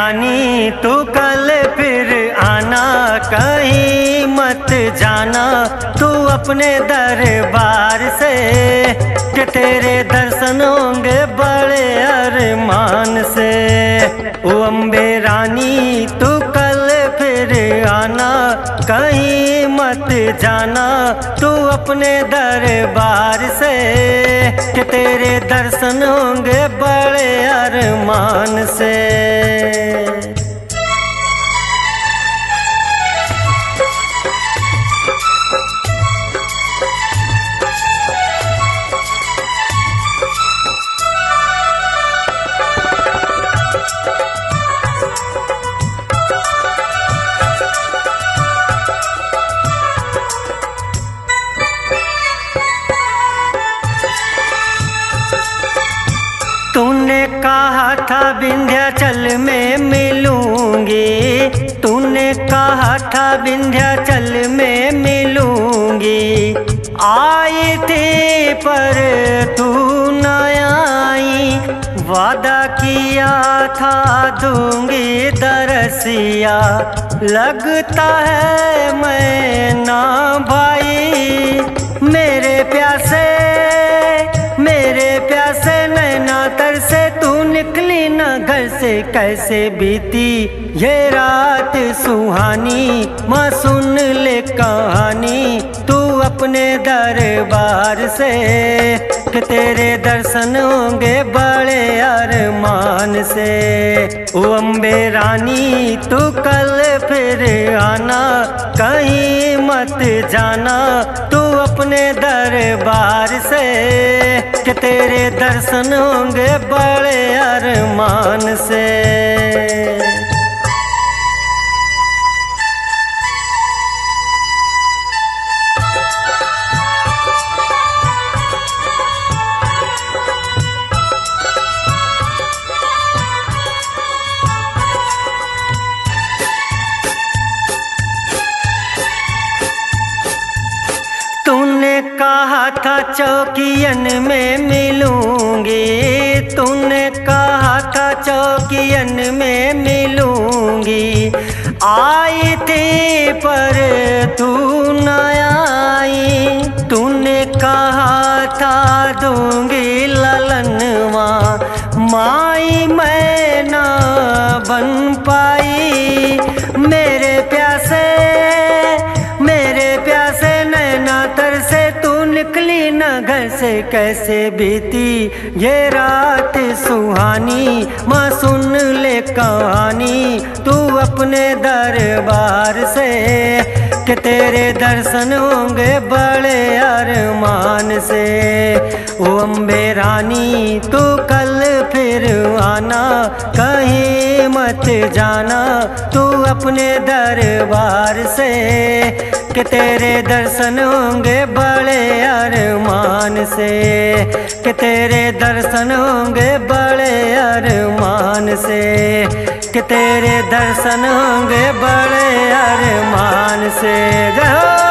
रानी तू कल फिर आना, कहीं मत जाना तू अपने दरबार से, कि तेरे दर्शन होंगे बड़े अरमान से। ओ अम्बे रानी तू कल फिर आना, कहीं मत जाना तू अपने दरबार से, कि तेरे दर्शन होंगे बड़े अरमान से। तूने कहा था विंध्याचल में मिलूंगी, तूने कहा था विंध्याचल में मिलूंगी, आई थी पर तू न आई, वादा किया था दूंगी दरसिया, लगता है मैं ना भाई, मेरे प्यासे नैना तर से तू निकली न घर से, कैसे बीती ये रात सुहानी, माँ सुन ले कहानी तू अपने दरबार से, कि तेरे दर्शन होंगे बड़े अरमान से। ओ अम्बे रानी तू कल फिर आना, कहीं मत जाना तू अपने दरबार से, कि तेरे दर्शन होंगे बड़े अरमान से। तूने कहा था चौकियन में मिलूंगी, तूने कहा था चौकियन में मिलूंगी, आई थी पर तू न आई, तूने कहा था दूंगी ललनवा, माई मैं ना बन पाई, मेरे प्यासे नैना तर से तू निकली न घर से, कैसे बीती ये रात सुहानी, माँ सुन ले कहानी तू अपने दरबार से, कि तेरे दर्शन होंगे बड़े अरमान से। ओ अम्बे रानी तू कल फिर आना, कहीं मत जाना तू अपने दरबार से, कि तेरे दर्शन होंगे बड़े अरमान से, कि तेरे दर्शन होंगे बड़े अरमान से, कि तेरे दर्शन होंगे बड़े अरमान से। जय हो।